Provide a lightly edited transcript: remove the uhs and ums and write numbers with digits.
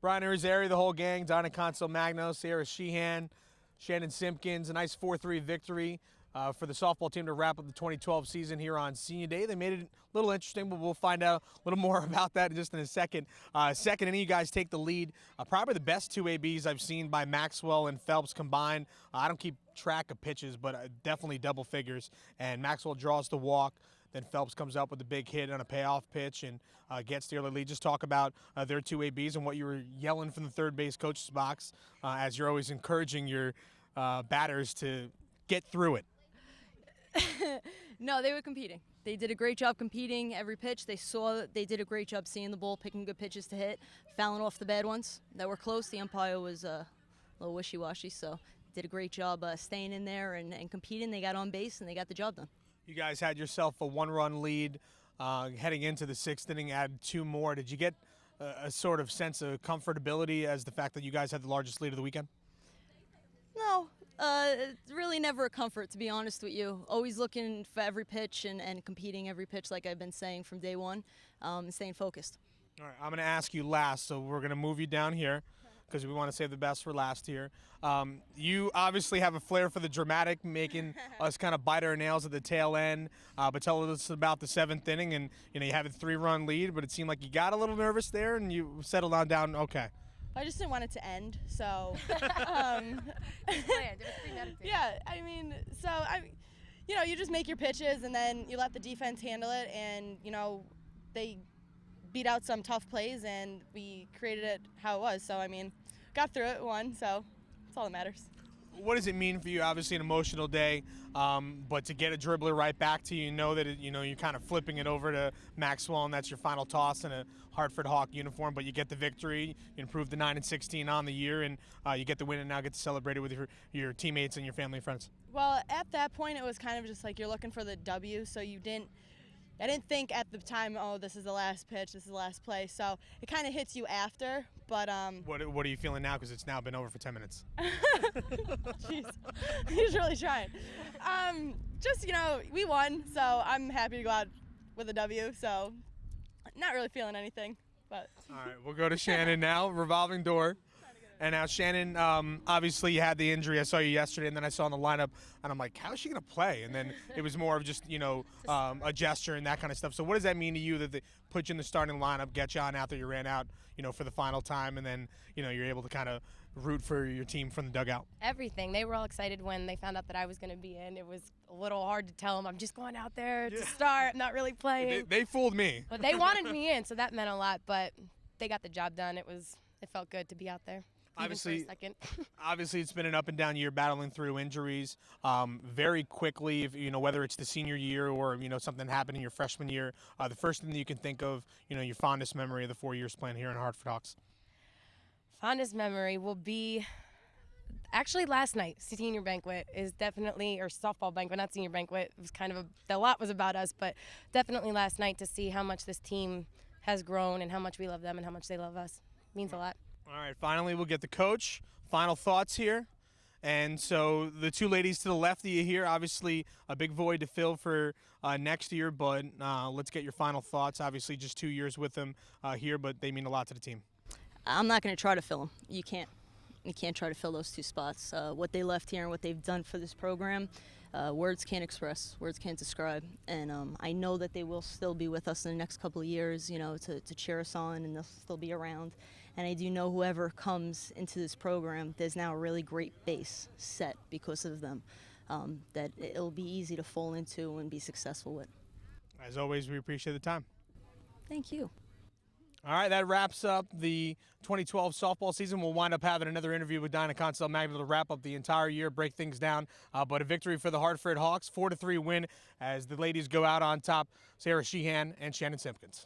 Brian Irizarry, the whole gang, Diana Consolmagno, Siera, Sheehan, Shannon and Simpkins, a nice 4-3 victory for the softball team to wrap up the 2012 season here on Senior Day. They made it a little interesting, but we'll find out a little more about that just in a second. Second inning, you guys take the lead. Probably the best two ABs I've seen by Maxwell and Phelps combined. I don't keep track of pitches, but definitely double figures. And Maxwell draws the walk. Then Phelps comes up with a big hit on a payoff pitch and gets the early lead. Just talk about their two ABs and what you were yelling from the third base coach's box as you're always encouraging your batters to get through it. No, they were competing. They did a great job competing every pitch. They did a great job seeing the ball, picking good pitches to hit, fouling off the bad ones that were close. The umpire was a little wishy-washy, so did a great job staying in there and competing. They got on base and they got the job done. You guys had yourself a one-run lead heading into the sixth inning, added two more. Did you get a sort of sense of comfortability as the fact that you guys had the largest lead of the weekend? No, it's really never a comfort, to be honest with you. Always looking for every pitch and competing every pitch, like I've been saying from day one, staying focused. All right, I'm going to ask you last, so we're going to move you down here because we want to save the best for last here. You obviously have a flair for the dramatic, making us kind of bite our nails at the tail end. But tell us about the seventh inning, and you have a 3-run lead, but it seemed like you got a little nervous there, and you settled on down okay. I just didn't want it to end, so. Yeah, I mean, you just make your pitches and then you let the defense handle it, and they beat out some tough plays and we created it how it was. So I mean, got through it, won, so that's all that matters. What does it mean for you? Obviously an emotional day, but to get a dribbler right back to you, know that you're kind of flipping it over to Maxwell, and that's your final toss in a Hartford Hawk uniform. But you get the victory, you improve the 9-16 on the year, and you get the win, and now get to celebrate it with your teammates and your family and friends. Well, at that point, it was kind of just like you're looking for the W, so I didn't think at the time, oh, this is the last pitch, this is the last play. So it kind of hits you after. But what are you feeling now? Because it's now been over for 10 minutes. Jeez, he's really trying. We won, so I'm happy to go out with a W. So not really feeling anything. But all right, we'll go to Shannon now. Revolving door. And now Shannon, obviously you had the injury. I saw you yesterday, and then I saw in the lineup, and I'm like, how is she going to play? And then it was more of just, a gesture and that kind of stuff. So what does that mean to you that they put you in the starting lineup, get you on out there, you ran out, for the final time, and then, you're able to kind of root for your team from the dugout? Everything. They were all excited when they found out that I was going to be in. It was a little hard to tell them I'm just going out there to start. I'm not really playing. They fooled me. But they wanted me in, so that meant a lot. But they got the job done. It felt good to be out there. Obviously, it's been an up and down year battling through injuries. Very quickly, whether it's the senior year or something happened in your freshman year, the first thing that you can think of, your fondest memory of the 4 years playing here in Hartford Hawks. Fondest memory will be actually last night. Senior banquet is definitely, or softball banquet, not senior banquet. It was a lot was about us, but definitely last night to see how much this team has grown and how much we love them and how much they love us means a lot. All right, finally we'll get the coach. Final thoughts here. And so the two ladies to the left of you here, obviously a big void to fill for next year, but let's get your final thoughts. Obviously just 2 years with them here, but they mean a lot to the team. I'm not going to try to fill them. You can't. You can't try to fill those two spots. What they left here and what they've done for this program, words can't express, words can't describe. And I know that they will still be with us in the next couple of years, to cheer us on, and they'll still be around. And I do know whoever comes into this program, there's now a really great base set because of them that it'll be easy to fall into and be successful with. As always, we appreciate the time. Thank you. All right, that wraps up the 2012 softball season. We'll wind up having another interview with Diana Consolmagno to wrap up the entire year, break things down. But a victory for the Hartford Hawks, 4-3 win as the ladies go out on top. Sarah Sheehan and Shannon Simpkins.